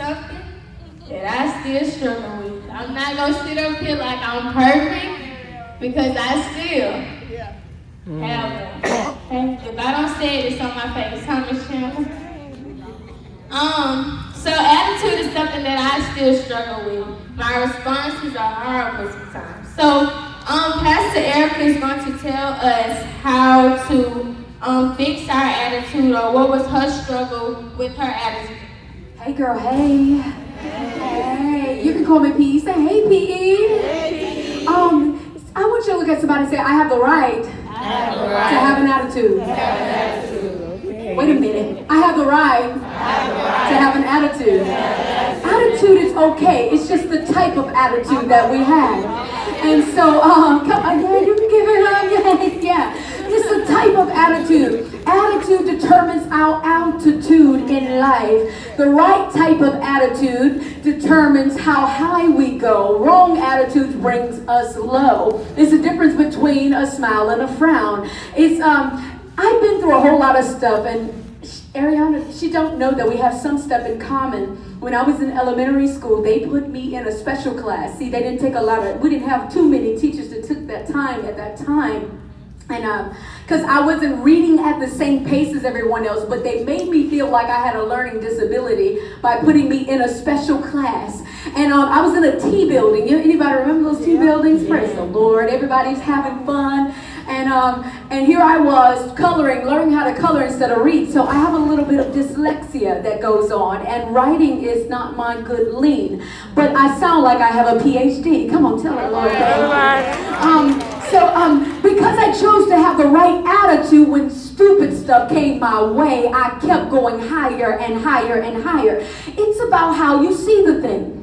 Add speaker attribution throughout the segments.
Speaker 1: something that I still struggle with. I'm not going to sit up here like I'm perfect because I still have one. If I don't say it, it's on my face. Huh, Miss Chandler? So attitude is something that I still struggle with. My responses are horrible sometimes. So, Pastor Ericka is going to tell us how to fix our attitude, or what was her struggle with her attitude.
Speaker 2: Hey girl, hey. Hey. You can call me P. Say hey, P. I want you to look at somebody and say, I have the right to have an attitude. Wait a minute. I have the right to have an attitude. Attitude is okay. It's just the type of attitude that we have. And so, come on, yeah, you can give it up. Yeah. It's the type of attitude. Attitude determines our altitude in life. The right type of attitude determines how high we go. Wrong attitude brings us low. There's a difference between a smile and a frown. I've been through a whole lot of stuff, and Ariana, she don't know that we have some stuff in common. When I was in elementary school, they put me in a special class. See, they didn't take we didn't have too many teachers that took that time at that time. And because I wasn't reading at the same pace as everyone else, but they made me feel like I had a learning disability by putting me in a special class. And I was in a T building. Anybody remember those T buildings? Yeah. Praise the Lord. Everybody's having fun. And here I was learning how to color instead of read. So I have a little bit of dyslexia that goes on, and writing is not my good lean. But I sound like I have a PhD. Come on, tell it, Lord. Because I chose to have the right attitude when stupid stuff came my way, I kept going higher and higher and higher. It's about how you see the thing.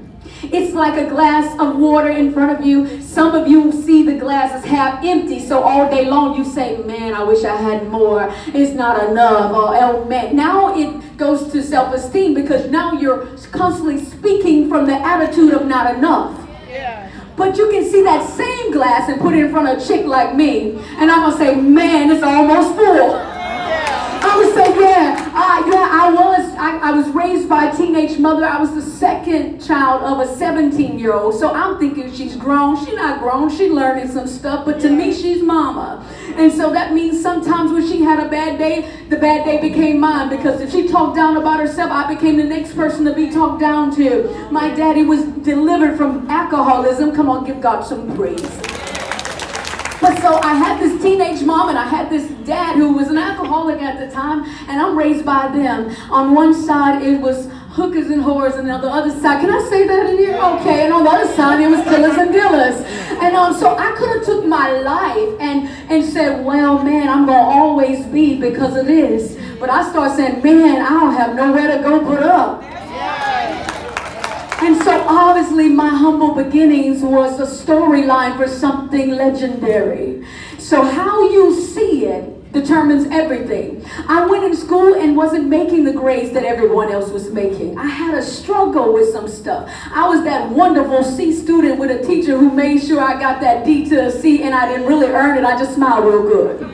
Speaker 2: It's like a glass of water in front of you. Some of you see the glass as half empty, so all day long you say, man, I wish I had more. It's not enough. Or, oh man. Now it goes to self-esteem, because now you're constantly speaking from the attitude of not enough. Yeah. But you can see that same glass and put it in front of a chick like me, and I'm going to say, man, it's almost full. I would say, I was raised by a teenage mother. I was the second child of a 17-year-old. So I'm thinking she's grown. She's not grown. She's learning some stuff. But to me, she's mama. And so that means sometimes when she had a bad day, the bad day became mine. Because if she talked down about herself, I became the next person to be talked down to. My daddy was delivered from alcoholism. Come on, give God some praise. But so I had this teenage mom, and I had this dad who was an alcoholic at the time, and I'm raised by them. On one side, it was hookers and whores, and on the other side, can I say that in here? Okay, and on the other side, it was killers and dealers. And so I could have took my life and said, well, man, I'm going to always be because of this. But I start saying, man, I don't have nowhere to go but up. And so obviously my humble beginnings was a storyline for something legendary. So how you see it determines everything. I went in school and wasn't making the grades that everyone else was making. I had a struggle with some stuff. I was that wonderful C student with a teacher who made sure I got that D to a C, and I didn't really earn it. I just smiled real good.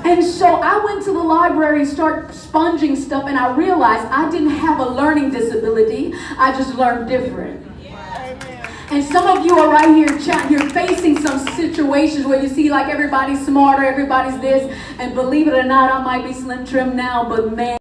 Speaker 2: And so I went to the library and started sponging stuff, and I realized I didn't have a learning disability. I just learned different. And some of you are right here, you're facing some situations where you see like everybody's smarter, everybody's this, and believe it or not, I might be slim trim now, but man,